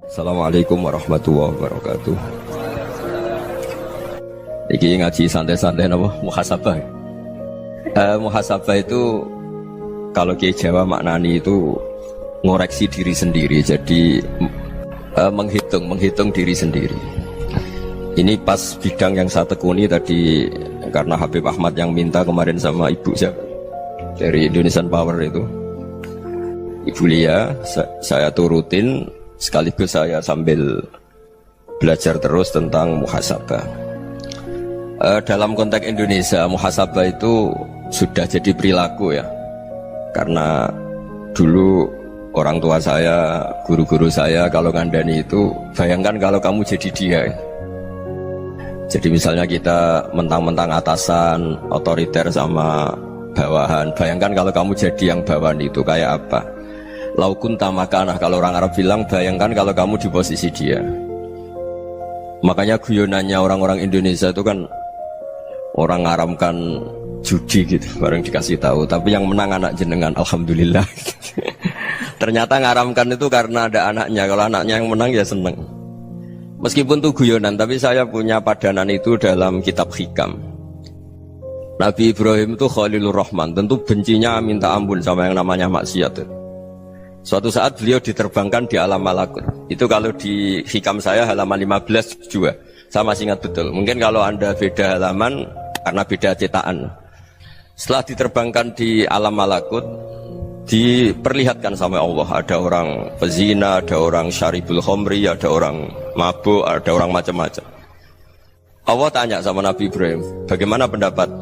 Assalamualaikum warahmatullahi wabarakatuh. Iki ngaji santai-santai apa? Muhasabah. Muhasabah itu kalau Kiai Jawa maknani itu ngoreksi diri sendiri. Jadi menghitung diri sendiri. Ini pas bidang yang saya tekuni tadi karena Habib Ahmad yang minta kemarin sama ibu siapa dari Indonesian Power itu. Ibu Lia, saya turutin sekaligus saya sambil belajar terus tentang muhasabah. Dalam konteks Indonesia, muhasabah itu sudah jadi perilaku ya. Karena dulu orang tua saya, guru-guru saya kalau ngandani itu, bayangkan kalau kamu jadi dia. Jadi misalnya kita mentang-mentang atasan, otoriter sama bawahan. Bayangkan kalau kamu jadi yang bawahan itu kayak apa? Laukun tamakanah, kalau orang Arab bilang, bayangkan kalau kamu di posisi dia. Makanya guyonannya orang-orang Indonesia itu kan orang ngaramkan judi gitu, bareng dikasih tahu. Tapi yang menang anak jenengan, alhamdulillah. Ternyata ngaramkan itu karena ada anaknya. Kalau anaknya yang menang ya seneng. Meskipun itu guyonan, tapi saya punya padanan itu dalam kitab Hikam. Nabi Ibrahim itu Khalilur Rahman, tentu bencinya minta ampun sama yang namanya maksiat. Suatu saat beliau diterbangkan di alam malakut. Itu kalau di Hikam saya halaman 15 juga. Saya masih ingat betul. Mungkin kalau Anda beda halaman karena beda cetakan. Setelah diterbangkan di alam malakut, diperlihatkan sama Allah. Ada orang pezina, ada orang syaribul khomri, ada orang mabuk, ada orang macam-macam. Allah tanya sama Nabi Ibrahim, bagaimana pendapat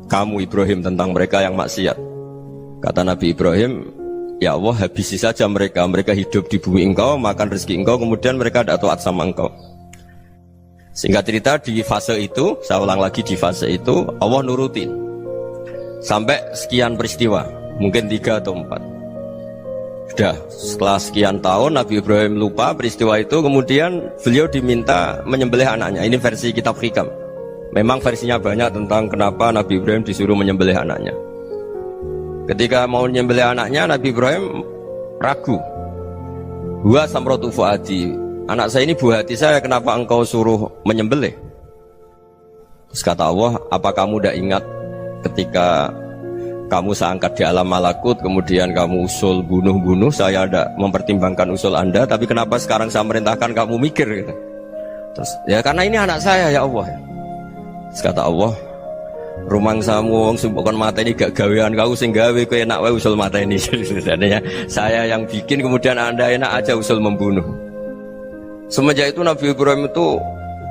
kamu Ibrahim tentang mereka yang maksiat? Kata Nabi Ibrahim, ya Allah, habisi saja mereka. Mereka hidup di bumi engkau, makan rezeki engkau, kemudian mereka tidak taat sama engkau. Singkat cerita, di fase itu, saya ulang lagi, di fase itu Allah nurutin sampai sekian peristiwa, mungkin 3 atau 4. Sudah, setelah sekian tahun Nabi Ibrahim lupa peristiwa itu, kemudian beliau diminta menyembelih anaknya. Ini versi kitab Hikam. Memang versinya banyak tentang kenapa Nabi Ibrahim disuruh menyembelih anaknya. Ketika mau menyembelih anaknya, Nabi Ibrahim ragu. Huwa samratu fuadi, anak saya ini buah hati saya, kenapa engkau suruh menyembelih? Terus kata Allah, apa kamu tidak ingat ketika kamu saya angkat di alam malakut, kemudian kamu usul bunuh-bunuh, saya tidak mempertimbangkan usul Anda, tapi kenapa sekarang saya merintahkan kamu mikir? Gitu. Terus, ya karena ini anak saya ya Allah. Terus kata Allah, rumang samu wong sing mata ini gak gawean kau sing gawe kowe enak wae usul mata ini. Sebenarnya saya yang bikin, kemudian Anda enak aja usul membunuh. Semenjak itu Nabi Ibrahim itu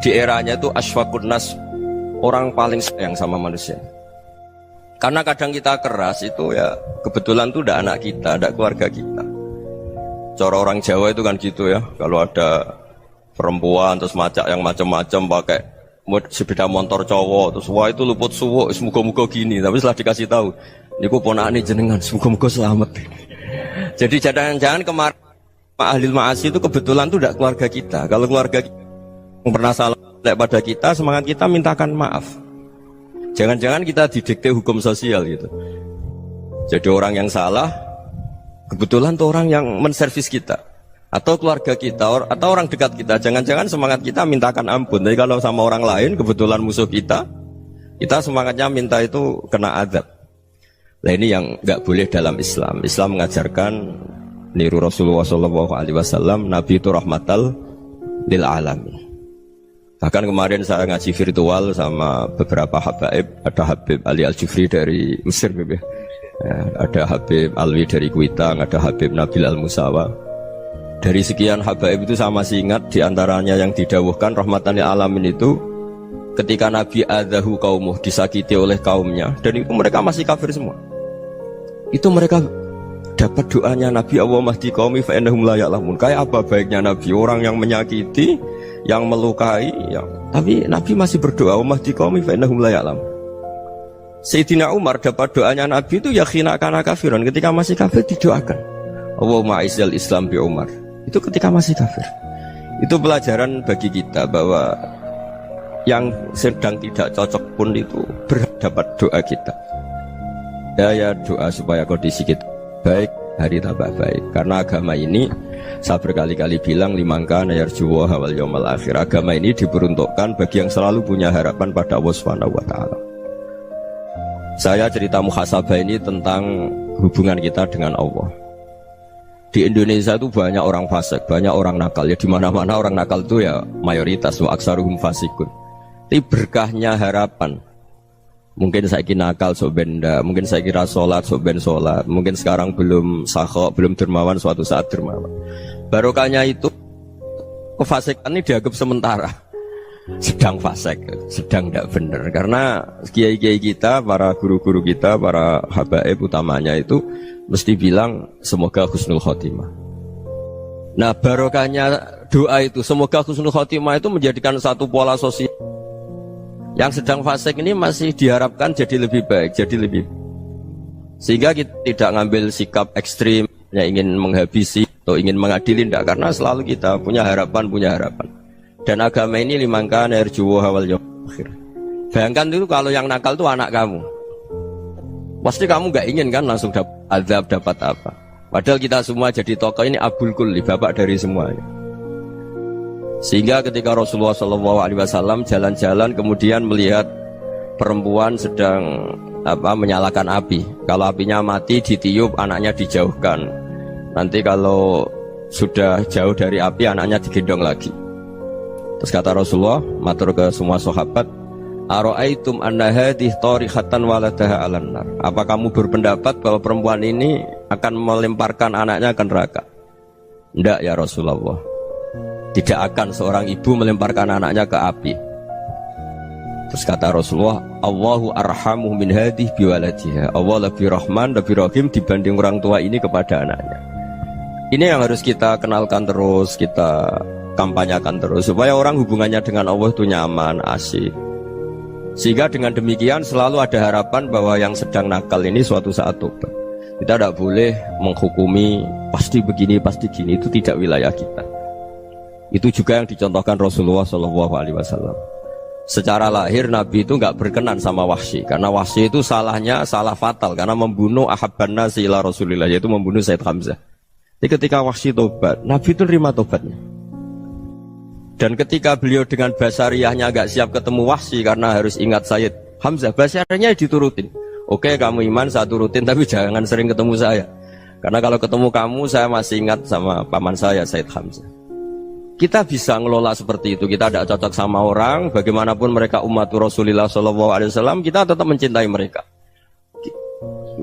di eranya itu asfaqun nas, orang paling sayang sama manusia. Karena kadang kita keras itu ya kebetulan tuh udah anak kita, ada keluarga kita. Cara orang Jawa itu kan gitu ya, kalau ada perempuan terus macak yang macam-macam pakai sepeda motor cowok, terus wah itu luput suwuk, semoga-moga gini. Tapi setelah dikasih tahu, niku ponakane jenengan, semoga-moga selamat. Jadi jangan-jangan kemarin ahli ma'asi itu kebetulan tuh tidak keluarga kita. Kalau keluarga kita yang pernah salah pada kita, semangat kita mintakan maaf. Jangan-jangan kita didikte hukum sosial gitu. Jadi orang yang salah, kebetulan tuh orang yang menservis kita. Atau keluarga kita, atau orang dekat kita, jangan-jangan semangat kita mintakan ampun. Tapi kalau sama orang lain, kebetulan musuh kita semangatnya minta itu kena azab. Nah ini yang nggak boleh dalam Islam. Islam mengajarkan niru Rasulullah SAW, Nabi itu rahmatal lil alamin. Bahkan kemarin saya ngaji virtual sama beberapa habaib, ada Habib Ali Al-Jufri dari Mesir, ada Habib Alwi dari Kuitang, ada Habib Nabil Al-Musawa. Dari sekian habaib itu saya masih ingat diantaranya yang didawuhkan rahmatan lil alamin itu ketika Nabi adzahu qaumuh, disakiti oleh kaumnya, dan itu mereka masih kafir semua. Itu mereka dapat doanya Nabi, Allahumma hdi qaumi fa innahum la ya'lamun. Kayak apa baiknya Nabi, orang yang menyakiti, yang melukai, tapi Nabi masih berdoa, Allahumma hdi qaumi fa innahum la ya'lamun. Sayyidina Umar dapat doanya Nabi itu yakhina kana kafiran, ketika masih kafir didoakan, Allahumma aizzal Islam bi Umar. Itu ketika masih kafir. Itu pelajaran bagi kita bahwa yang sedang tidak cocok pun itu berdapat doa kita. Ya doa supaya kondisi kita baik. hari tambah baik. Karena agama ini saya berkali-kali bilang limangka nayarjuwa wal yaumal akhir. Agama ini diperuntukkan bagi yang selalu punya harapan pada Allah Subhanahu wa taala. Saya cerita muhasabah ini tentang hubungan kita dengan Allah. Di Indonesia itu banyak orang fasik, banyak orang nakal. Ya di mana-mana orang nakal itu ya mayoritas wa aksaruhum fasikun. Tapi berkahnya harapan. Mungkin saya kira nakal sok benda, mungkin saya kira sholat sok ben sholat, mungkin sekarang belum sakhok, belum dermawan, suatu saat dermawan. Barokahnya itu kefasikan ini dianggap sementara, sedang fasik, sedang tidak benar. Karena kiai-kiai kita, para guru-guru kita, para habaib utamanya itu mesti bilang semoga husnul khotimah. Nah barokahnya doa itu semoga husnul khotimah itu menjadikan satu pola sosial. Yang sedang fasik ini masih diharapkan jadi lebih baik, jadi lebih sehingga kita tidak ngambil sikap ekstrim yang ingin menghabisi atau ingin mengadili, tidak, karena selalu kita punya harapan. Dan agama ini limangka narjuwa wal yaumil akhir. Bayangkan itu kalau yang nakal itu anak kamu, pasti kamu nggak ingin kan langsung dapat azab, dapat apa. Padahal kita semua jadi tokoh ini abul kulli, bapak dari semuanya. Sehingga ketika Rasulullah SAW jalan-jalan kemudian melihat perempuan sedang menyalakan api. Kalau apinya mati ditiup, anaknya dijauhkan. Nanti kalau sudah jauh dari api, anaknya digendong lagi. Terus kata Rasulullah, matur ke semua sahabat, Aro'aitum anna hadih tarihatan waladaha alan nar. Apa kamu berpendapat bahwa perempuan ini akan melemparkan anaknya ke neraka? Tidak ya Rasulullah. Tidak akan seorang ibu melemparkan anaknya ke api. Terus kata Rasulullah, Allahu arhamu min hadih biwaladiha. Allah lebih rahman, lebih rahim dibanding orang tua ini kepada anaknya. Ini yang harus kita kenalkan terus, kita kampanyakan terus, supaya orang hubungannya dengan Allah itu nyaman, asik. Sehingga dengan demikian selalu ada harapan bahwa yang sedang nakal ini suatu saat tobat. Kita tidak boleh menghukumi pasti begini, pasti gini, itu tidak wilayah kita. Itu juga yang dicontohkan Rasulullah SAW. Secara lahir Nabi itu nggak berkenan sama Wahsy, karena Wahsy itu salahnya salah fatal, karena membunuh ahabban nasi ila Rasulillah, yaitu membunuh Sayyid Hamzah. Jadi ketika Wahsy tobat, Nabi itu nerima tobatnya. Dan ketika beliau dengan basariyahnya nggak siap ketemu Wahsy karena harus ingat Sayyid Hamzah, basariyahnya diturutin. Oke, kamu iman, saya turutin, tapi jangan sering ketemu saya. Karena kalau ketemu kamu, saya masih ingat sama paman saya, Sayyid Hamzah. Kita bisa ngelola seperti itu. Kita tidak cocok sama orang, bagaimanapun mereka umat Rasulullah SAW, kita tetap mencintai mereka.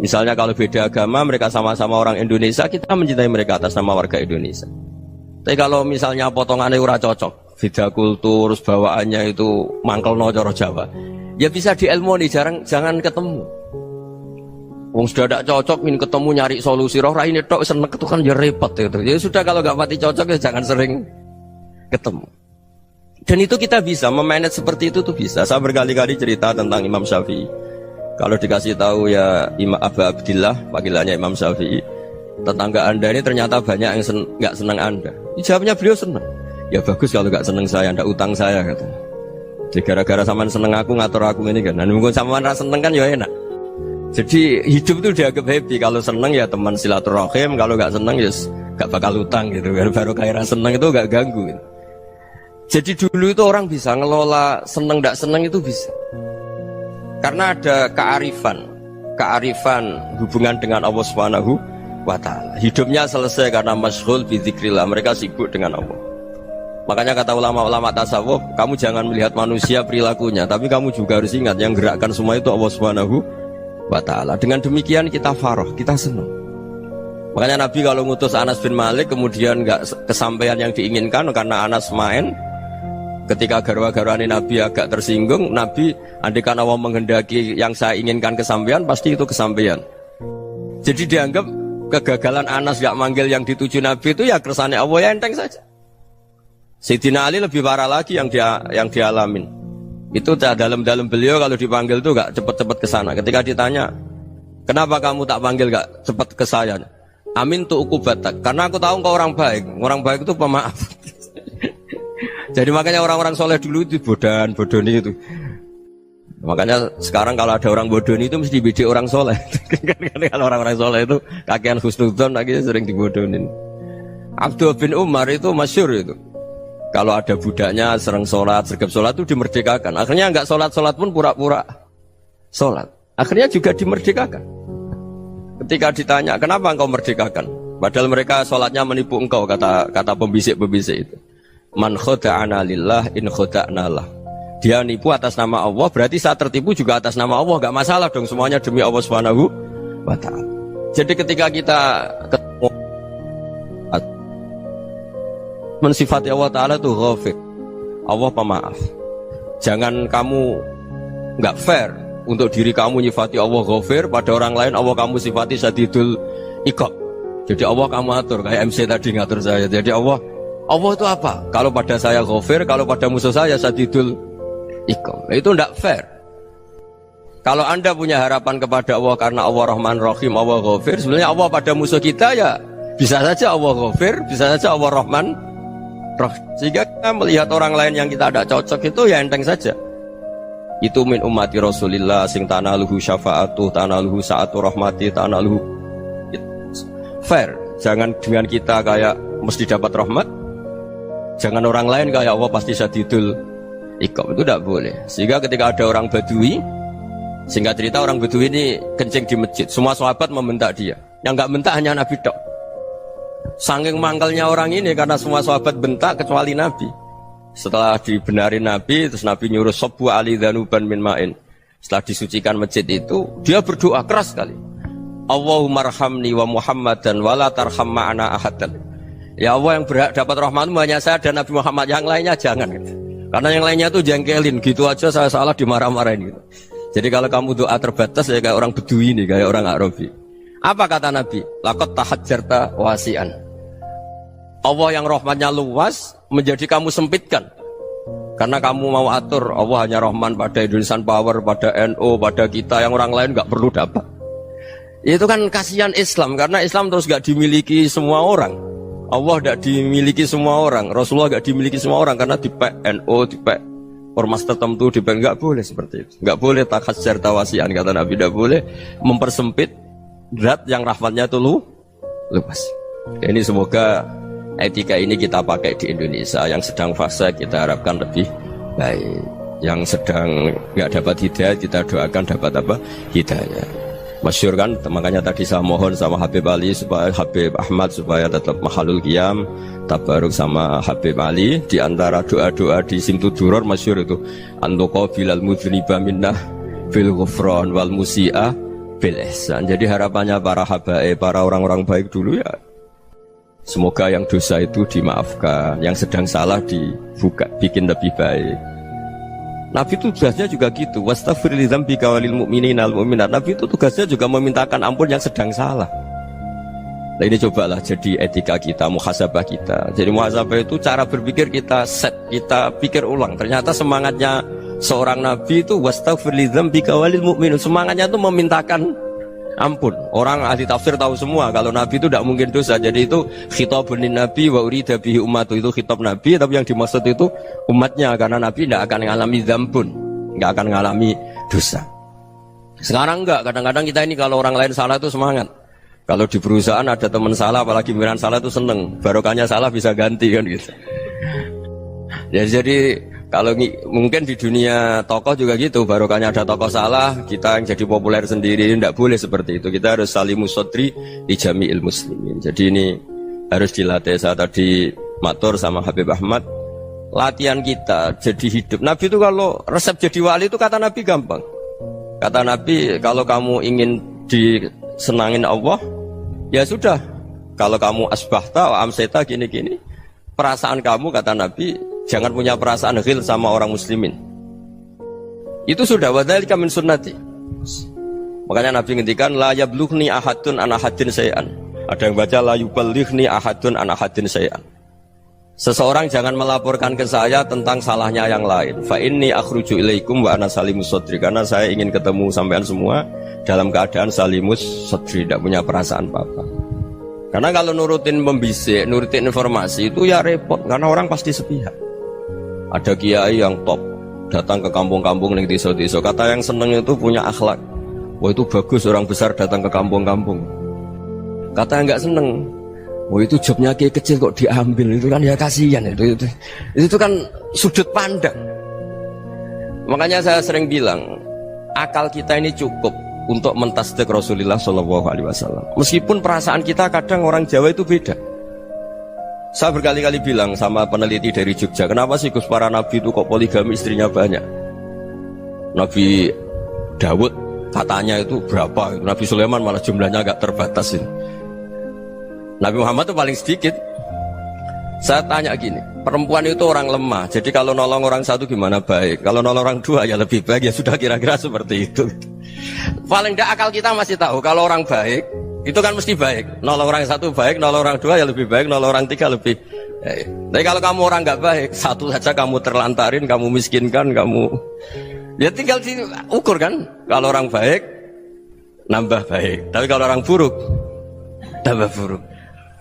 Misalnya kalau beda agama, mereka sama-sama orang Indonesia, kita mencintai mereka atas nama warga Indonesia. Tapi kalau misalnya potongannya ora cocok, beda kultur, bawaannya itu mangkel no coro Jawa, ya bisa diilmoni, jangan ketemu. Wong sudah tidak cocok, ingin ketemu nyari solusi. Roh ini tok seneng itu kan ya repot gitu. Ya sudah, kalau nggak pati cocok ya jangan sering ketemu. Dan itu kita bisa memanage seperti itu tuh bisa. Saya berkali-kali cerita tentang Imam Syafi'i. Kalau dikasih tahu ya Imam Abu Abdillah, panggilannya Imam Syafi'i, tetangga anda ini ternyata banyak yang nggak senang anda. Jawabnya beliau senang. Ya bagus kalau nggak senang saya, ndak utang saya katanya. Jadi gara-gara saman seneng aku ngatur aku ini kan. Dan mungkin saman rasa seneng kan ya enak. Jadi hidup itu dianggap happy. Kalau seneng ya teman silaturahim, kalau nggak seneng ya nggak bakal utang gitu. Baru kayak rasa seneng itu nggak ganggu. Gitu. Jadi dulu itu orang bisa ngelola seneng tidak seneng itu bisa. Karena ada kearifan hubungan dengan Allah Subhanahu wa taala. Hidupnya selesai karena masyghul bi dzikrillah, mereka sibuk dengan Allah. Makanya kata ulama-ulama tasawuf, kamu jangan melihat manusia perilakunya, tapi kamu juga harus ingat yang gerakkan semua itu Allah Subhanahu wa taala. Dengan demikian kita farah, kita senang. Makanya Nabi kalau ngutus Anas bin Malik kemudian nggak kesampaian yang diinginkan karena Anas main. Ketika garwa-garwani Nabi agak tersinggung, Nabi andaikan Allah menghendaki yang saya inginkan kesampaian, pasti itu kesampaian. Jadi dianggap kegagalan Anas gak manggil yang dituju Nabi itu ya kersane Allah, ya enteng saja. Sayyidina Ali lebih parah lagi yang dialamin. Itu dalam beliau kalau dipanggil itu gak cepet-cepet ke sana. Ketika ditanya, kenapa kamu tak panggil gak cepet ke saya? Amin tu ukubatak, karena aku tahu engkau orang baik. Orang baik itu pemaaf. Jadi makanya orang-orang soleh dulu itu bodoni itu. Makanya sekarang kalau ada orang bodoh itu mesti dibidik orang soleh. Kalau orang-orang soleh itu kakean husnudzon akhirnya sering dibodohin. Abdul bin Umar itu masyhur itu. Kalau ada budaknya sering sholat, sergap sholat itu dimerdekakan. Akhirnya nggak sholat pun pura-pura sholat. Akhirnya juga dimerdekakan. Ketika ditanya, kenapa engkau merdekakan? Padahal mereka sholatnya menipu engkau, kata pembisik-pembisik itu. Man khoda'ana lillah in khoda'na lah. Dia nipu atas nama Allah, berarti saat tertipu juga atas nama Allah, gak masalah dong, semuanya demi Allah Subhanahu wa ta'ala. Jadi ketika kita ketemu mensifati Allah Ta'ala itu ghafir, Allah pemaaf. Jangan kamu gak fair untuk diri kamu nyifati Allah ghafir, pada orang lain Allah kamu sifati syadidul iqab. Jadi Allah kamu atur, kayak MC tadi ngatur saya. Jadi Allah itu apa? Kalau pada saya ghafir, kalau pada musuh saya syadidul iqab. Itu tidak fair. Kalau Anda punya harapan kepada Allah karena Allah Rahman Rahim, Allah Ghafir, sebenarnya Allah pada musuh kita ya bisa saja Allah Ghafir, bisa saja Allah Rahman Rahim. Sehingga kita melihat orang lain yang kita tidak cocok itu ya enteng saja. Itu min ummati Rasulillah sing tanaluhu syafa'atuh, tanaluhu sa'atu rahmati, tanaluhu fair. Jangan dengan kita kayak mesti dapat rahmat. Jangan orang lain kayak Allah pasti syadidul iqab, itu tidak boleh. Sehingga ketika ada orang Badui, singkat cerita orang Badui ini kencing di masjid, semua sahabat membentak dia. Yang nggak bentak hanya Nabi tok. Saking mangkalnya orang ini karena semua sahabat bentak kecuali Nabi. Setelah dibenarin Nabi, terus Nabi nyuruh sabbu ali dhanuban min ma'in. Setelah disucikan masjid itu, dia berdoa keras sekali. Allahumma arhamni wa Muhammadan wa la tarham ma'ana ahadan. Ya Allah, yang berhak dapat rahmatmu hanya saya dan Nabi Muhammad, yang lainnya jangan gitu. Karena yang lainnya tuh jengkelin, gitu aja saya salah dimarah-marahin gitu. Jadi kalau kamu doa terbatas ya kayak orang Bedui ini, kayak orang Arabi. Apa kata Nabi? Laqad tahajjarta wasi'an. Allah yang rahmatnya luas menjadi kamu sempitkan. Karena kamu mau atur Allah hanya Rahman pada Indonesian Power, pada NU, pada kita, yang orang lain nggak perlu dapat. Itu kan kasihan Islam, karena Islam terus nggak dimiliki semua orang. Allah tidak dimiliki semua orang, Rasulullah tidak dimiliki semua orang, karena di NU, di ormas tertentu, di nggak boleh seperti itu. Nggak boleh takhasyar tawasian, kata Nabi, tidak boleh mempersempit zat yang rahmatnya itu luas. Ini semoga etika ini kita pakai di Indonesia. Yang sedang fase kita harapkan lebih baik. Yang sedang nggak dapat hidayah kita doakan dapat apa? Hidayah. Masyhur kan, makanya tadi saya mohon sama Habib Ali supaya Habib Ahmad supaya tetap mahalul qiyam tabaruk sama Habib Ali. Di antara doa-doa di Simtud Duror masyhur itu antuqa bilal mudhniba minnah bil ghufran wal musi'ah bil ihsan. Jadi harapannya para habaib, para orang-orang baik dulu ya, semoga yang dosa itu dimaafkan, yang sedang salah dibuka, bikin lebih baik. Nabi itu tugasnya juga gitu. Wastaghfir li dzambika walil mu'minina wal mu'minat. Nabi itu tugasnya juga memintakan ampun yang sedang salah. Nah ini cobalah jadi etika kita, muhasabah kita. Jadi muhasabah itu cara berpikir kita set, kita pikir ulang. Ternyata semangatnya seorang nabi itu wastaghfir li dzambika walil mu'minun. Semangatnya itu memintakan ampun. Orang ahli tafsir tahu semua kalau Nabi itu tidak mungkin dosa. Jadi itu khitabun lin Nabi wa urida bihi ummatu, itu khitab Nabi, tapi yang dimaksud itu umatnya, karena Nabi tidak akan mengalami dzambun, tidak akan mengalami dosa. Sekarang enggak, kadang-kadang kita ini kalau orang lain salah itu semangat. Kalau di perusahaan ada teman salah, apalagi pimpinan salah itu seneng, barokahnya salah bisa ganti kan gitu. Ya, jadi kalau mungkin di dunia tokoh juga gitu, barokahnya ada tokoh salah, kita yang jadi populer sendiri, tidak boleh seperti itu. Kita harus salimus sodri di jami'il muslimin. Jadi ini harus dilatih. Saya tadi matur sama Habib Ahmad, latihan kita jadi hidup. Nabi itu kalau resep jadi wali itu kata Nabi gampang. Kata Nabi, kalau kamu ingin disenangin Allah, ya sudah. Kalau kamu asbahta wa amseta gini-gini, perasaan kamu, kata Nabi, jangan punya perasaan ghil sama orang muslimin. Itu sudah wadzalika min sunnati. Makanya Nabi ngendikan la yablughni ahadun an ahadin syai'an. Ada yang baca la yuballighni ahadun an ahadin syai'an. Seseorang jangan melaporkan ke saya tentang salahnya yang lain. Fa inni akhruju ilaikum wa ana salimus sadri. Karena saya ingin ketemu sampean semua dalam keadaan salimus sadri, tidak punya perasaan apa-apa. Karena kalau nurutin membisik, nurutin informasi itu ya repot, karena orang pasti sepihak. Ada kiai yang top datang ke kampung-kampung ning desa-desa. Kata yang seneng itu punya akhlak. Wah itu bagus orang besar datang ke kampung-kampung. Kata yang nggak seneng, wah itu jobnya kayak kecil kok diambil, itu kan ya kasihan itu kan sudut pandang. Makanya saya sering bilang, akal kita ini cukup untuk mentasdik Rasulullah Shallallahu Alaihi Wasallam. Meskipun perasaan kita kadang orang Jawa itu beda. Saya berkali-kali bilang sama peneliti dari Jogja, kenapa sih Gus para nabi itu kok poligami istrinya banyak? Nabi Dawud katanya itu berapa? Nabi Sulaiman malah jumlahnya agak terbatas ini. Nabi Muhammad itu paling sedikit. Saya tanya gini, perempuan itu orang lemah, jadi kalau nolong orang satu gimana baik, kalau nolong orang dua ya lebih baik, ya sudah kira-kira seperti itu. Paling tidak akal kita masih tahu kalau orang baik itu kan mesti baik, nolong orang satu baik, nolong orang dua ya lebih baik, nolong orang tiga lebih baik. Tapi kalau kamu orang nggak baik, satu saja kamu terlantarin, kamu miskinkan, kamu ya tinggal diukur kan. Kalau orang baik nambah baik, tapi kalau orang buruk tambah buruk.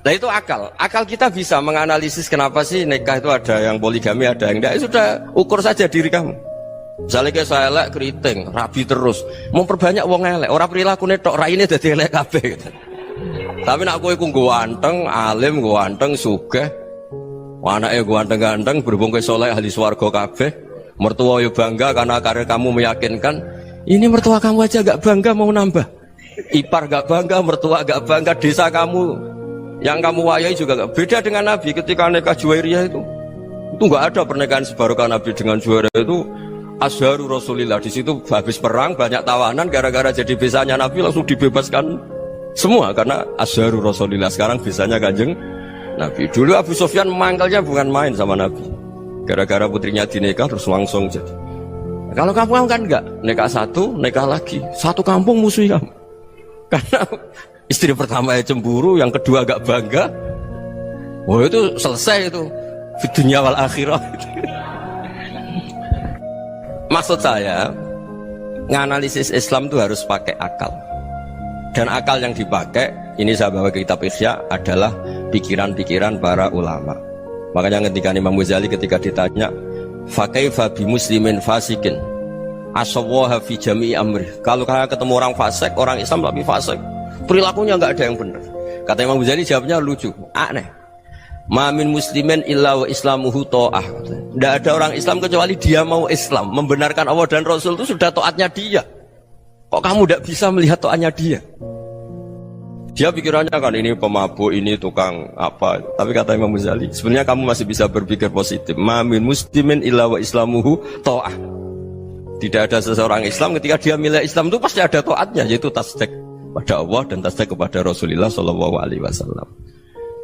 Nah itu akal. Akal kita bisa menganalisis kenapa sih nikah itu ada yang poligami, ada yang enggak. Sudah ukur saja diri kamu. Misalnya kayak saya elek keriting, rabi terus, memperbanyak wong elek. Orang perilaku netok raine dadi elek kabeh. Gitu. Tapi nak kowe ku ganteng, alim, ganteng, sugih. Anake ganteng-ganteng, berhubung kowe saleh ahli swarga kabeh. Mertua yo bangga karena karir kamu meyakinkan. Ini mertua kamu aja gak bangga mau nambah. Ipar gak bangga, mertua gak bangga, desa kamu yang kamu wayai juga gak beda dengan Nabi ketika nikah Juwairiyah itu gak ada pernikahan sebarokah Nabi dengan Juwairiyah itu Azharu Rasulillah. Di situ habis perang banyak tawanan gara-gara jadi besanya Nabi langsung dibebaskan semua karena Azharu Rasulillah. Sekarang besanya Kanjeng Nabi. Dulu Abu Sufyan memangkalnya bukan main sama Nabi gara-gara putrinya dinikah terus langsung jadi. Kalau kamu kan enggak, nikah satu, nikah lagi, satu kampung musuh kamu karena istri pertama ya cemburu, yang kedua agak bangga. Wah itu selesai itu di dunia wal akhirah. Maksud saya nganalisis Islam itu harus pakai akal. Dan akal yang dipakai, ini saya bawa ke kitab Ihya, adalah pikiran-pikiran para ulama. Makanya ketika Imam Ghazali ketika ditanya fakaifa bi muslimin fasikin asawaha fi jami'i amri, kalau kalian ketemu orang fasik, orang Islam tapi fasik, perilakunya nggak ada yang benar. Kata Imam Ghazali jawabnya lucu, aneh. Ma min muslimin illa wa islamuhu ta'ah. Tidak ada orang Islam kecuali dia mau Islam, membenarkan Allah dan Rasul itu sudah taatnya dia. Kok kamu tidak bisa melihat taatnya dia? Dia pikirannya kan ini pemabuk, ini tukang apa. Tapi kata Imam Ghazali, sebenarnya kamu masih bisa berpikir positif. Ma min muslimin illa wa islamuhu ta'ah. Tidak ada seseorang Islam ketika dia milih Islam itu pasti ada taatnya, yaitu tasdik pada Allah dan tasdik kepada Rasulullah Shallallahu Alaihi Wasallam.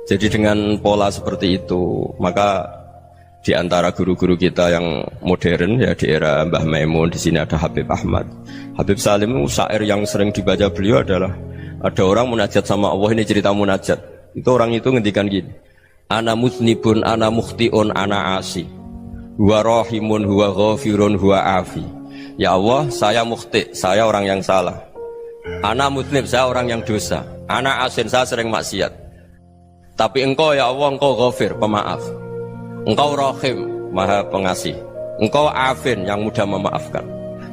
Jadi dengan pola seperti itu, maka di antara guru-guru kita yang modern ya di era Mbah Maimun, di sini ada Habib Ahmad, Habib Salim, syair yang sering dibaca beliau adalah ada orang munajat sama Allah. Ini cerita munajat. Itu orang itu ngendikan gini, ana muznibun, ana mukhtiun, ana asi, huwa rahimun, huwa ghafirun, huwa afi. Ya Allah, saya mukhti, saya orang yang salah. Ana muslim, saya orang yang dosa. Ana asin, saya sering maksiat. Tapi engkau ya Allah, engkau ghafir, pemaaf. Engkau rahim, maha pengasih. Engkau afin, yang mudah memaafkan.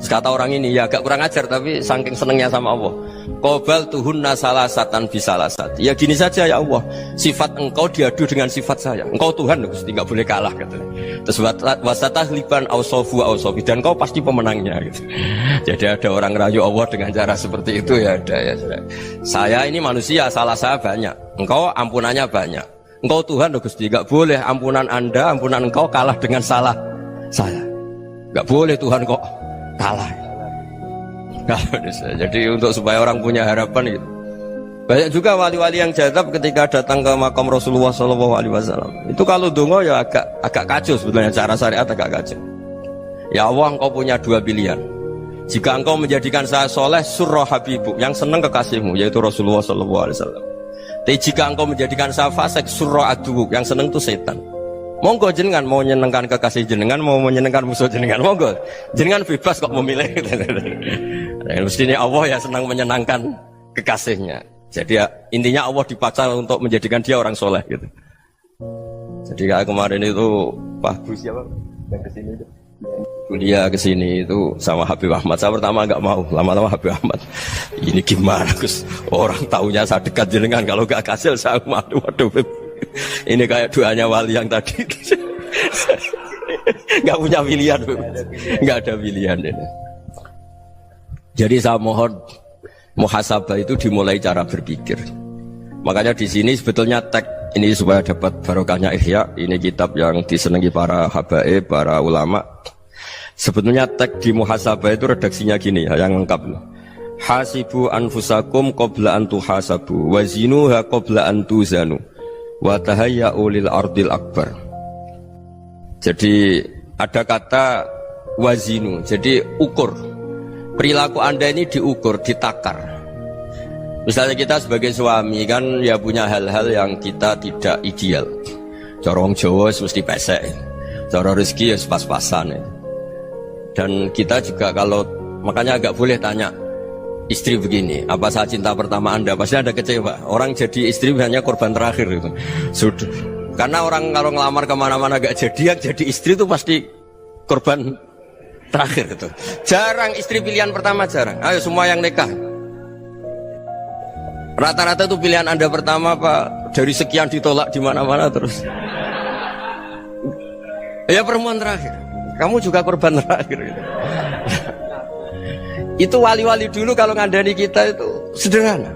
Kata orang ini, ya agak kurang ajar, tapi saking senengnya sama Allah. Qobal tuhunna salasatan bisalasat. Ya gini saja ya Allah, sifat engkau diadu dengan sifat saya. Engkau Tuhan, Gusti, nggak boleh kalah katanya. Terus wasatahliban ausofu ausofi, dan engkau pasti pemenangnya gitu. Jadi ada orang rayu Allah dengan cara seperti itu ya ada ya. Saya ini manusia, salah saya banyak. Engkau ampunannya banyak. Engkau Tuhan, Gusti, nggak boleh ampunan Anda, ampunan engkau kalah dengan salah saya. Nggak boleh Tuhan kok kalah. Jadi untuk supaya orang punya harapan gitu. Banyak juga wali-wali yang jadab ketika datang ke makam Rasulullah SAW. Itu kalau dongo ya agak kacau sebetulnya, cara syariat agak kacau. Ya Allah, engkau punya dua pilihan. Jika engkau menjadikan saya soleh, surah habibu, yang senang kekasihmu, yaitu Rasulullah SAW. Tapi jika engkau menjadikan saya fasik, surah aduh, yang senang itu setan. Monggo jenengan mau menyenangkan kekasih jenengan, mau menyenangkan musuh jenengan, monggo jenengan bebas kok memilih. Mestinya Allah ya senang menyenangkan kekasihnya. Jadi ya, intinya Allah dipaksa untuk menjadikan dia orang soleh gitu. Jadi kayak kemarin itu Pak Gus siapa yang kesini itu kuliah ke sini itu sama Habib Ahmad. Saya pertama nggak mau, lama-lama Habib Ahmad. Ini gimana Gus? Orang taunya saya dekat jenengan, kalau nggak kasil saya waduh. Ini kayak doanya wali yang tadi. Nggak punya pilihan, nggak ada pilihan. Ini. Jadi saya mohon muhasabah itu dimulai cara berpikir. Makanya di sini sebetulnya tag ini supaya dapat barokahnya Ihya. Ini kitab yang disenangi para habaib, para ulama. Sebetulnya tag di muhasabah itu redaksinya gini ya, yang lengkap. Hasibu anfusakum qabla an tuhasabu wa zinuha qabla an tuzanu wa tahayya'u lil ardil akbar. Jadi ada kata wazinu, jadi ukur. Perilaku Anda ini diukur, ditakar. Misalnya kita sebagai suami kan ya punya hal-hal yang kita tidak ideal. Corong Jawa mesti pesek, cara rezeki ya pas-pasan ya. Dan kita juga kalau makanya agak boleh tanya istri begini, apa saat cinta pertama Anda? Pasti Anda kecewa. Orang jadi istri hanya korban terakhir itu. Sudah. Karena orang kalau ngelamar kemana-mana gak jadi, yang jadi istri itu pasti korban terakhir itu. Jarang istri pilihan pertama, jarang. Ayo semua yang nikah. Rata-rata itu pilihan Anda pertama Pak, dari sekian ditolak di mana-mana terus. Ya perempuan terakhir. Kamu juga korban terakhir gitu. Itu wali-wali dulu kalau ngandani kita itu sederhana.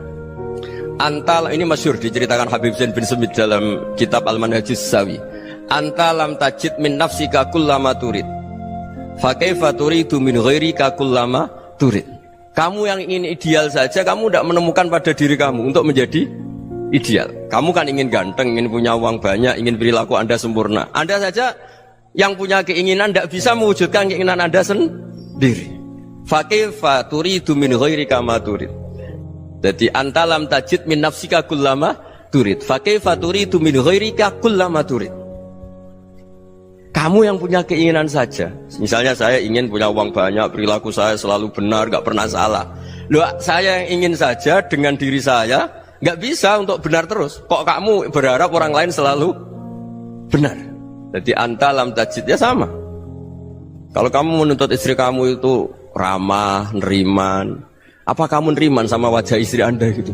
Antal ini masyhur diceritakan Habib Zain bin Semit dalam kitab Al-Manhajus Sawi. Antalam tajid min nafsika kullama turid. Fa kaifa turidu min ghairika kullama turid. Kamu yang ingin ideal saja kamu tidak menemukan pada diri kamu untuk menjadi ideal. Kamu kan ingin ganteng, ingin punya uang banyak, ingin perilaku Anda sempurna. Anda saja yang punya keinginan tidak bisa mewujudkan keinginan Anda sendiri. Fakaifa turidu min ghairika ma turid. Jadi antalam tajid min nafsika kullama turid. Fakaifa turidu min ghairika kullama turid. Kamu yang punya keinginan saja. Misalnya saya ingin punya uang banyak, perilaku saya selalu benar, gak pernah salah. Loh, saya yang ingin saja dengan diri saya gak bisa untuk benar terus. Kok kamu berharap orang lain selalu benar? Jadi antalam tajid ya sama. Kalau kamu menuntut istri kamu itu ramah, neriman, apa kamu neriman sama wajah istri Anda gitu?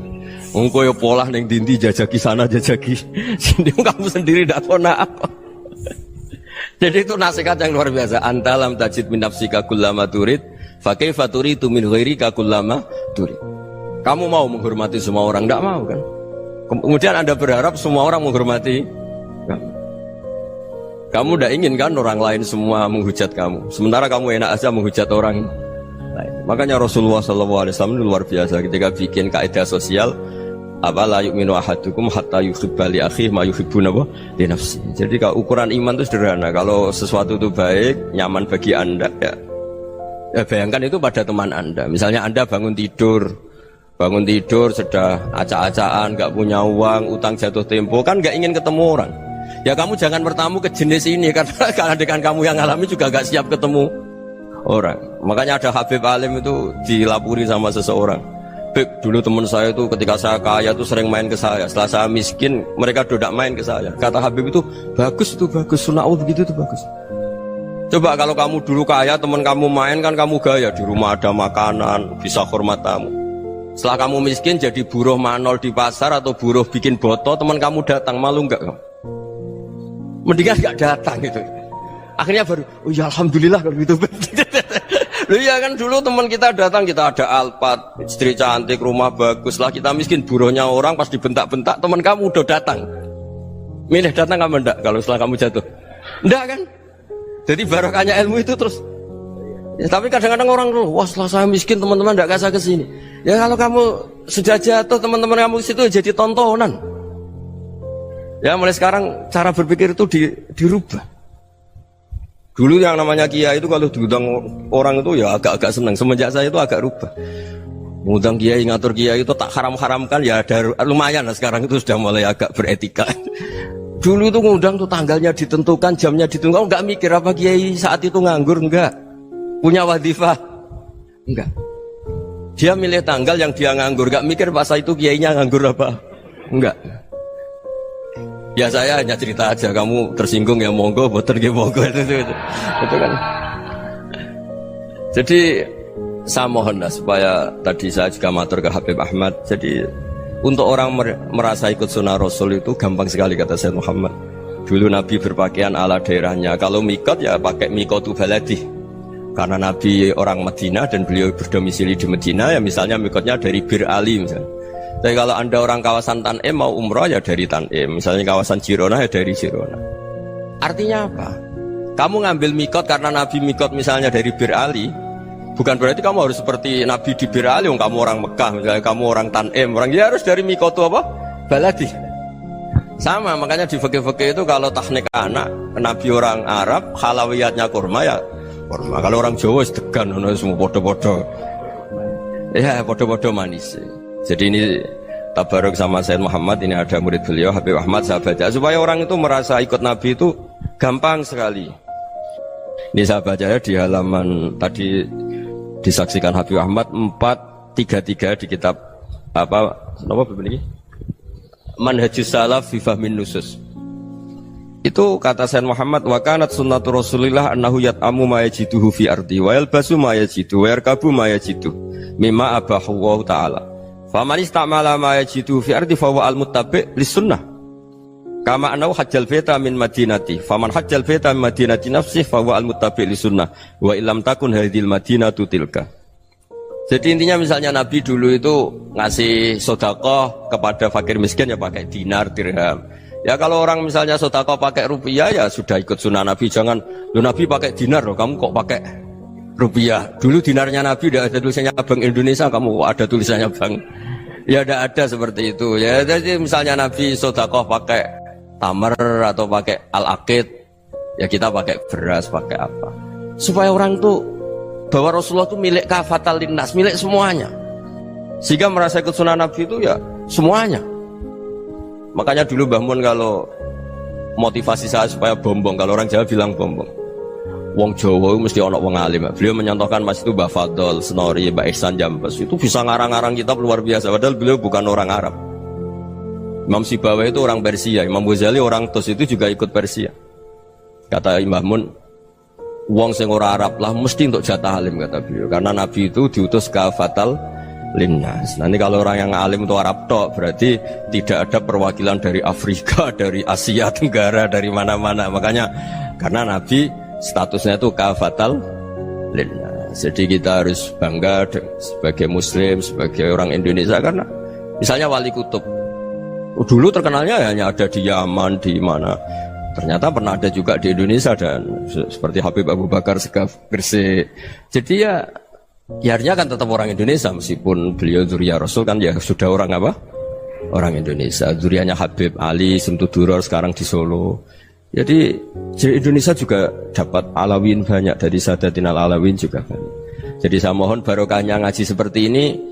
Engkau ya pola neng dindi jajaki sana jajaki sini, kamu sendiri tidak tahu apa. Jadi itu nasihat yang luar biasa. Antalam tajid min nafsika kullama turid, fa kaifa turidu min ghairika kullama turid. Kamu mau menghormati semua orang? Tidak mau kan? Kemudian Anda berharap semua orang menghormati kamu. Kamu tidak ingin kan orang lain semua menghujat kamu. Sementara kamu enak aja menghujat orang lain. Makanya Rasulullah SAW luar biasa ketika bikin kaidah sosial. Apa la yu'minu ahadukum hatta yuhibba li akhihi ma yuhibbu li nafsihi. Jadi kalau ukuran iman itu sederhana. Kalau sesuatu itu baik, nyaman bagi Anda ya bayangkan itu pada teman Anda. Misalnya Anda bangun tidur sudah acak-acakan, gak punya uang, utang jatuh tempo, kan gak ingin ketemu orang. Ya kamu jangan bertamu ke jenis ini, karena dengan kamu yang alami juga gak siap ketemu orang. Makanya ada Habib Alim itu dilapuri sama seseorang. Beb, dulu teman saya itu ketika saya kaya itu sering main ke saya. Setelah saya miskin, mereka tidak main ke saya. Kata Habib itu bagus, sunnah Allah begitu itu bagus. Coba kalau kamu dulu kaya, teman kamu main kan kamu gaya, di rumah ada makanan, bisa hormat tamu. Setelah kamu miskin jadi buruh manol di pasar atau buruh bikin boto, teman kamu datang, malu enggak kamu? Mendingan enggak datang gitu. Akhirnya baru, oh ya alhamdulillah kalau gitu. Loh iya kan dulu teman kita datang, kita ada Alphard, istri cantik, rumah bagus. Lah kita miskin, buruhnya orang pas dibentak-bentak, teman kamu udah datang. Milih datang apa enggak kalau setelah kamu jatuh? Enggak kan? Jadi barokahnya ilmu itu terus. Ya, tapi kadang-kadang orang tuh, wah setelah saya miskin teman-teman enggak kasih ke sini. Ya kalau kamu sudah jatuh, teman-teman kamu situ jadi tontonan. Ya mulai sekarang cara berpikir itu dirubah. Dulu yang namanya kiai itu kalau diundang orang itu ya agak-agak senang. Semenjak saya itu agak rubah. Ngundang kiai, ngatur kiai itu tak haram-haramkan ya ada lumayan lah, sekarang itu sudah mulai agak beretika. Dulu itu ngundang tuh tanggalnya ditentukan, jamnya ditentukan, enggak mikir apa kiai saat itu nganggur, enggak. Punya wadifah, enggak. Dia milih tanggal yang dia nganggur, enggak mikir pas itu kiainya nganggur apa, enggak. Ya saya hanya cerita aja, kamu tersinggung ya monggo, boten ya monggo itu kan. Jadi saya mohonlah supaya tadi saya juga matur ke Habib Ahmad. Jadi untuk orang merasa ikut sunnah Rasul itu gampang sekali kata Sayyid Muhammad. Dulu Nabi berpakaian ala daerahnya. Kalau mikot ya pakai mikotu baladi. Karena Nabi orang Madinah dan beliau berdomisili di Madinah ya misalnya mikotnya dari Bir Ali misalnya. Tapi kalau anda orang kawasan Tanim mau umroh ya dari Tanim. Misalnya kawasan Jirona ya dari Jirona. Artinya apa? Kamu ngambil mikot karena Nabi mikot misalnya dari Bir Ali, bukan berarti kamu harus seperti Nabi di Bir Ali. Kamu orang Mekah, misalnya kamu orang Tanim, orang ya harus dari mikot itu apa? Baladi. Sama, makanya di fikih-fikih itu kalau tahnik anak, Nabi orang Arab, halawiyatnya kurma ya kurma. Kalau orang Jawa sedegan, semua bodoh-bodoh. Ya bodoh-bodoh manis. Jadi ini tabaruk sama Sayyid Muhammad, ini ada murid beliau Habib Ahmad, saya baca supaya orang itu merasa ikut Nabi itu gampang sekali. Ini saya baca ya di halaman tadi disaksikan Habib Ahmad 433 di kitab apa begini? Manhajus Salaf fi Fahmin Nusus. Itu kata Sayyid Muhammad wa kanat sunnatu Rasulillah annahu yat'amu ma yajiduhu fi ardi wa yalbasu ma yajidu wa yarkabu ma yajidu mimma abahu Allah taala. Faman istamala ma yajiduhu fi ardi fa huwa al-muttabi' lis sunnah. Kama anau hajjal beta min madinati faman hajjal beta min madinati nafsih fa huwa al-muttabi' li sunnah wa illam takun hadhil madinatu tilka. Jadi intinya misalnya Nabi dulu itu ngasih sedekah kepada fakir miskin ya pakai dinar dirham. Ya kalau orang misalnya sedekah pakai rupiah ya sudah ikut sunnah Nabi. Jangan lu Nabi pakai dinar loh, kamu kok pakai rupiah. Dulu dinarnya Nabi udah ada tulisannya Bank Indonesia, kamu kok ada tulisannya Bank. Ya tidak ada seperti itu. Ya jadi misalnya Nabi sedekah pakai tamar atau pakai al-aqid, ya kita pakai beras, pakai apa supaya orang tuh bahwa Rasulullah itu milik kafatal linnas, milik semuanya, sehingga merasa ikut sunnah Nabi itu ya semuanya. Makanya dulu Mbah Mun kalau motivasi saya supaya bombong, kalau orang Jawa bilang bombong, wong Jawa mesti ono wong alim. Beliau menyontohkan mas itu Mbah Fadol, Senori, Mbah Ihsan Jambes itu bisa ngarang-ngarang kitab luar biasa, padahal beliau bukan orang Arab. Imam Sibawai itu orang Persia, Imam Ghazali orang Tus itu juga ikut Persia. Kata Imam Mun, wong sing ora Arab lah mesti untuk jatah alim kata beliau, karena Nabi itu diutus kafatal linnas. Nanti kalau orang yang alim itu Arab tok, berarti tidak ada perwakilan dari Afrika, dari Asia Tenggara, dari mana-mana. Makanya karena Nabi statusnya itu kafatal linnas. Jadi kita harus bangga sebagai Muslim, sebagai orang Indonesia, karena misalnya Wali Kutub dulu terkenalnya hanya ada di Yaman, di mana. Ternyata pernah ada juga di Indonesia, dan seperti Habib Abu Bakar Segaf Gresik. Jadi ya artinya kan tetap orang Indonesia, meskipun beliau dzurriyyah Rasul kan ya sudah orang apa? Orang Indonesia. Dzurriyyahnya Habib Ali Simtuduror sekarang di Solo. Jadi Indonesia juga dapat Alawin banyak, dari Sadatin Al-Alawin juga banyak. Jadi saya mohon barokahnya ngaji seperti ini.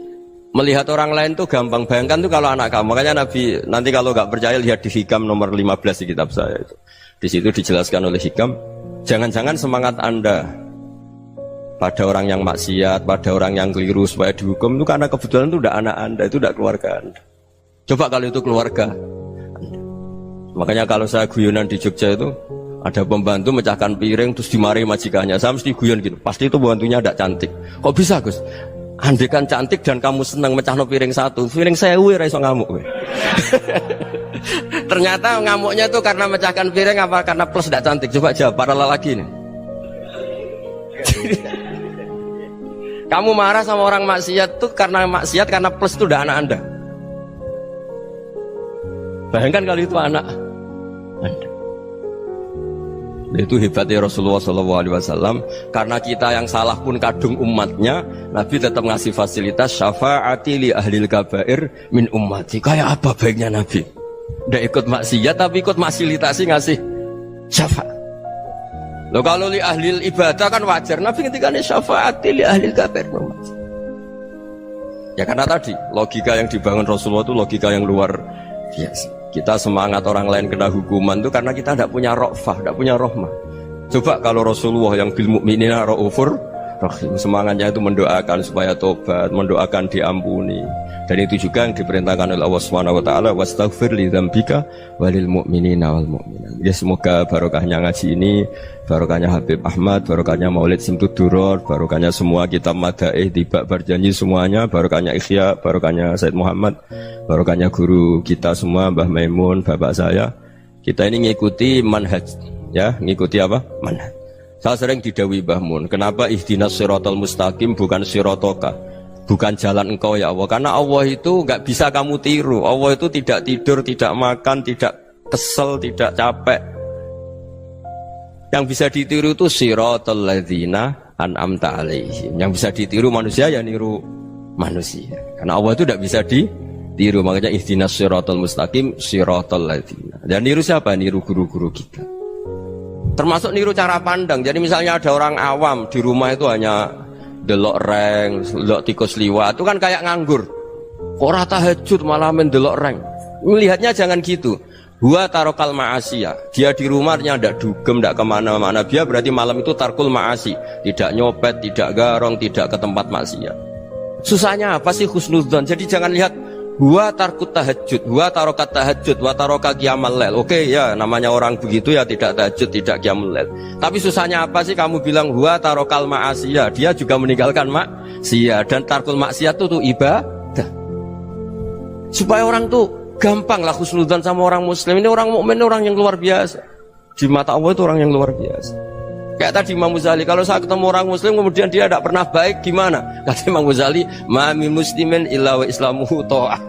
Melihat orang lain tuh gampang, bayangkan tuh kalau anak kamu. Makanya Nabi, nanti kalau nggak percaya lihat di Hikam nomor 15 di kitab saya itu. Di situ dijelaskan oleh Hikam, jangan-jangan semangat Anda pada orang yang maksiat, pada orang yang keliru supaya dihukum itu karena kebetulan itu udah anak Anda, itu udah keluarga Anda. Coba kalau itu keluarga Anda. Makanya kalau saya guyonan di Jogja itu, ada pembantu mecahkan piring terus dimarahi majikannya, saya mesti guyon gitu, pasti itu pembantunya tidak cantik. Kok bisa Gus? Andai kan cantik dan kamu senang mecahno piring satu, piring 1000 ora iso ngamuk kowe. Ternyata ngamuknya tuh karena mecahkan piring apa karena plus tidak cantik? Coba jawab para lelaki nih. Kamu marah sama orang maksiat tuh karena maksiat, karena plus itu udah anak Anda. Bayangkan kalau itu anak Anda. Itu hebatnya Rasulullah SAW. Karena kita yang salah pun kadung umatnya, Nabi tetap ngasih fasilitas syafaati li ahlil kabair min ummati. Kayak apa baiknya Nabi? Udah ikut maksiat tapi ikut fasilitasi ngasih syafaat. Loh kalau li ahlil ibadah kan wajar, Nabi ketika ini syafaati li ahlil kabair min ummati. Ya karena tadi logika yang dibangun Rasulullah itu logika yang luar biasa. Kita semangat orang lain kena hukuman itu karena kita tidak punya ra'fah, tidak punya rahmah. Coba kalau Rasulullah yang bil mu'minina ra'ufur Rahim. Semangatnya itu mendoakan supaya tobat, mendoakan diampuni. Dan itu juga yang diperintahkan oleh Allah Subhanahu wa taala, wastaghfir li dzambika walil mu'minina wal mu'minat. Ya semoga barokahnya ngaji ini, barokahnya Habib Ahmad, barokahnya Maulid Simtud Duror, barokahnya semua kitab Madaih, Tiba Berjanji semuanya, barokahnya Ikhya, barokahnya Said Muhammad, barokahnya guru kita semua, Mbah Maimun, bapak saya. Kita ini ngikuti manhaj, ya, ngikuti apa? Manhaj. Saya sering didhawuhi Mbah Mun, kenapa ihdinas siratal mustaqim bukan siratoka? Bukan jalan engkau ya Allah, karena Allah itu nggak bisa kamu tiru. Allah itu tidak tidur, tidak makan, tidak kesel, tidak capek. Yang bisa ditiru itu siratal ladzina an'amta alaihim. Yang bisa ditiru manusia ya niru manusia. Karena Allah itu tidak bisa ditiru, makanya ihdinas siratal mustaqim siratal ladzina. Dan niru siapa? Niru guru-guru kita. Termasuk niru cara pandang. Jadi misalnya ada orang awam di rumah itu hanya delok reng, delok tikus liwat, itu kan kayak nganggur. Ora tahajud malah mendelok reng. Melihatnya jangan gitu. Huwa tarokal ma'asiyah. Dia di rumahnya ndak dugem, ndak kemana-mana. Dia berarti malam itu tarkul ma'asi. Tidak nyopet, tidak garong, tidak ke tempat maksiat. Susahnya apa sih husnudzon? Jadi jangan lihat huwa tarkut tahajud, huwa tarokat tahajud, wa taroka qiyamal lail. Oke ya, namanya orang begitu ya tidak tahajud, tidak qiyamul lail. Tapi susahnya apa sih kamu bilang huwa tarokal ma'asiyah? Dia juga meninggalkan maksiat, dan tarkul maksiat itu tuh ibadah. Supaya orang tuh gampang lah husnudzon sama orang muslim. Ini orang mukmin, orang yang luar biasa. Di mata Allah itu orang yang luar biasa. Kayak tadi Imam Ghazali, kalau saya ketemu orang muslim kemudian dia tidak pernah baik, gimana? Kata Imam Ghazali, ma min muslimin illa wa islamuhu ta'ah.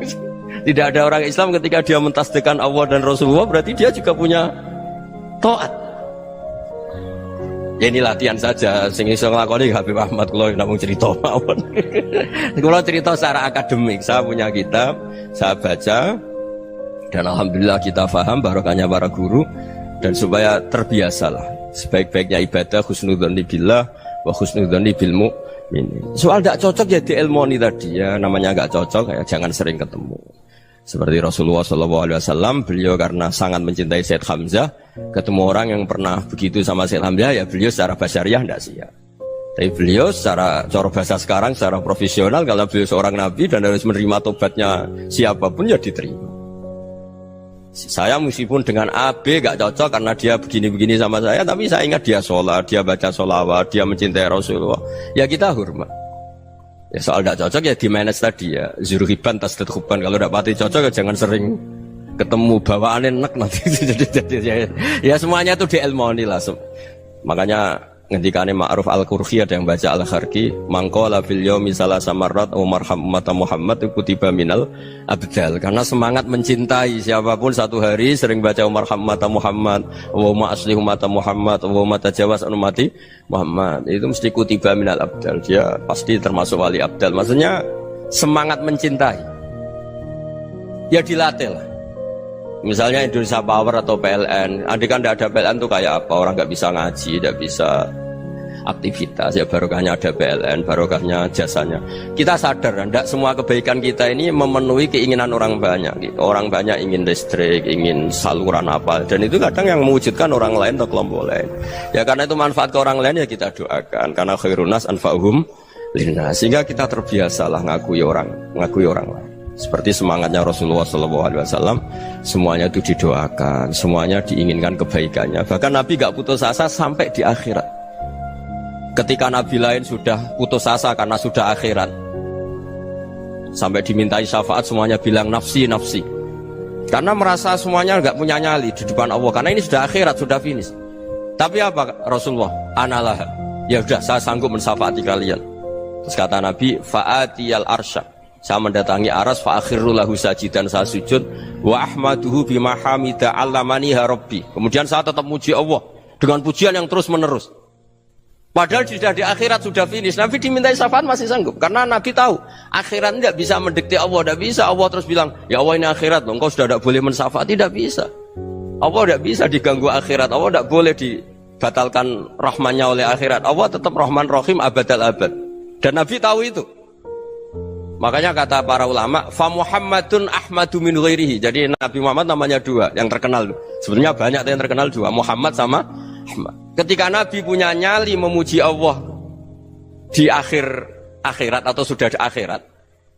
Tidak ada orang Islam ketika dia mentasdihkan Allah dan Rasulullah, berarti dia juga punya taat. Ya ini latihan saja, sing iso nglakoni Habib Ahmad kula namung cerita mawon. Kula cerita secara akademik, saya punya kitab, saya baca, dan alhamdulillah kita paham barokahnya para guru, dan supaya terbiasalah. Sebaik-baiknya ibadah husnudzon billah wa husnudzon bil mu'minin. Soal tidak cocok ya diilmoni tadi ya, namanya nggak cocok ya jangan sering ketemu. Seperti Rasulullah SAW, beliau karena sangat mencintai Said Hamzah, ketemu orang yang pernah begitu sama Said Hamzah ya beliau secara basyariah tidak siap. Tapi beliau secara cara bahasa sekarang, secara profesional, kalau beliau seorang nabi dan harus menerima tobatnya siapapun ya diterima. Saya meskipun dengan A, B gak cocok karena dia begini-begini sama saya, tapi saya ingat dia sholat, dia baca sholawat, dia mencintai Rasulullah, ya kita hormat. Ya soal gak cocok ya di manage tadi ya, zurhiban tasdid huban. Kalau gak pati cocok ya jangan sering ketemu, bawaannya enak nanti. Ya semuanya itu diilmoni lah. Makanya ngendikane Ma'ruf Al-Qurhi ada yang baca Al-Kharqi, mangqala fil yaumi salasa marrat wa marham ummata Muhammad kutiba minal abdal. Karena semangat mencintai siapapun satu hari sering baca marham ummata Muhammad wa ma asli ummata Muhammad wa ma tajawaz an ummati Muhammad, itu mesti kutiba minal abdal. Dia pasti termasuk wali abdal. Maksudnya semangat mencintai ya dilatih lah. Misalnya Indonesia Power atau PLN, andai kan tidak ada PLN tuh kayak apa? Orang nggak bisa ngaji, tidak bisa aktivitas. Ya barokahnya ada PLN, barokahnya jasanya. Kita sadar, tidak semua kebaikan kita ini memenuhi keinginan orang banyak. Gitu. Orang banyak ingin listrik, ingin saluran apa, dan itu kadang yang mewujudkan orang lain atau kelompok lain. Ya karena itu manfaat ke orang lain ya kita doakan. Karena khairun nas anfa'uhum linnas. Sehingga kita terbiasalah ngakui orang lain. Seperti semangatnya Rasulullah SAW, semuanya itu didoakan, semuanya diinginkan kebaikannya. Bahkan Nabi gak putus asa sampai di akhirat. Ketika Nabi lain sudah putus asa karena sudah akhirat, sampai dimintai syafaat semuanya bilang nafsi, nafsi. Karena merasa semuanya gak punya nyali di depan Allah, karena ini sudah akhirat, sudah finish. Tapi apa Rasulullah? Analah, ya sudah saya sanggup mensyafaati kalian. Terus kata Nabi, fa'atiyal arsya, saya mendatangi aras, fa'akhirru lahu sajidan, saya sujud, wa ahmaduhu bima hamida allamaniha rabbi. Kemudian saya tetap muji Allah dengan pujian yang terus menerus. Padahal sudah di akhirat, sudah finish. Nabi dimintai syafaat masih sanggup, karena Nabi tahu akhirat tidak bisa mendikte Allah, tidak bisa. Allah terus bilang, ya Allah ini akhirat loh, engkau sudah tidak boleh mensyafaat, tidak bisa. Allah tidak bisa diganggu akhirat, Allah tidak boleh dibatalkan rahmannya oleh akhirat. Allah tetap Rahman Rahim abadal abad. Dan Nabi tahu itu. Makanya kata para ulama, fa Muhammadun ahmadu min ghairihi. Jadi Nabi Muhammad namanya dua yang terkenal. Sebenarnya banyak yang terkenal dua, Muhammad sama Ahmad. Ketika Nabi punya nyali memuji Allah di akhir akhirat atau sudah di akhirat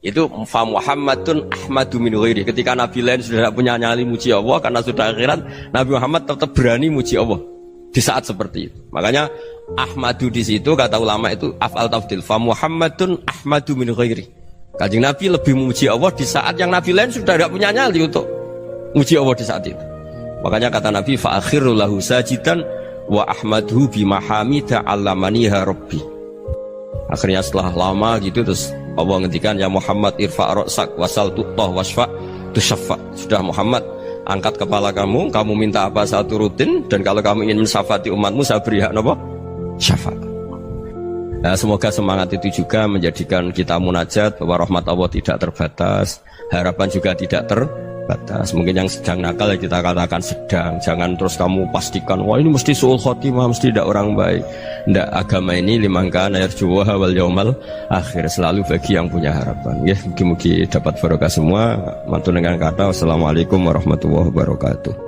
itu fa Muhammadun ahmadu min ghairi. Ketika Nabi lain sudah tidak punya nyali muji Allah karena sudah akhirat, Nabi Muhammad tetap berani muji Allah di saat seperti itu. Makanya ahmadu di situ kata ulama itu af'al tafdil, fa Muhammadun ahmadu min ghairi. Kanjeng Nabi lebih memuji Allah di saat yang Nabi lain sudah tidak punya nyali untuk muji Allah di saat itu. Makanya kata Nabi fa akhiru lahu sajidan wa ahmaduhu bi mahamida 'allamaniha rabbi. Akhirnya setelah lama gitu terus Allah ngendikan ya Muhammad irfa' ra'sak wasal tu'tah wasfa' tusyaffa. Sudah Muhammad, angkat kepala kamu, kamu minta apa saya turutin, dan kalau kamu ingin mensyafaati umatmu saya beri hak napa? Syafaat. Nah, semoga semangat itu juga menjadikan kita munajat bahwa rahmat Allah tidak terbatas, harapan juga tidak terbatas. Mungkin yang sedang nakal ya kita katakan sedang, jangan terus kamu pastikan wah ini mesti suul khotimah, mesti tidak orang baik. Ndak, agama ini liman kana yarjuwa wal yaumal akhir, selalu bagi yang punya harapan. Ya, mugi-mugi dapat barokah semua. Mantu dengan kata wassalamualaikum warahmatullahi wabarakatuh.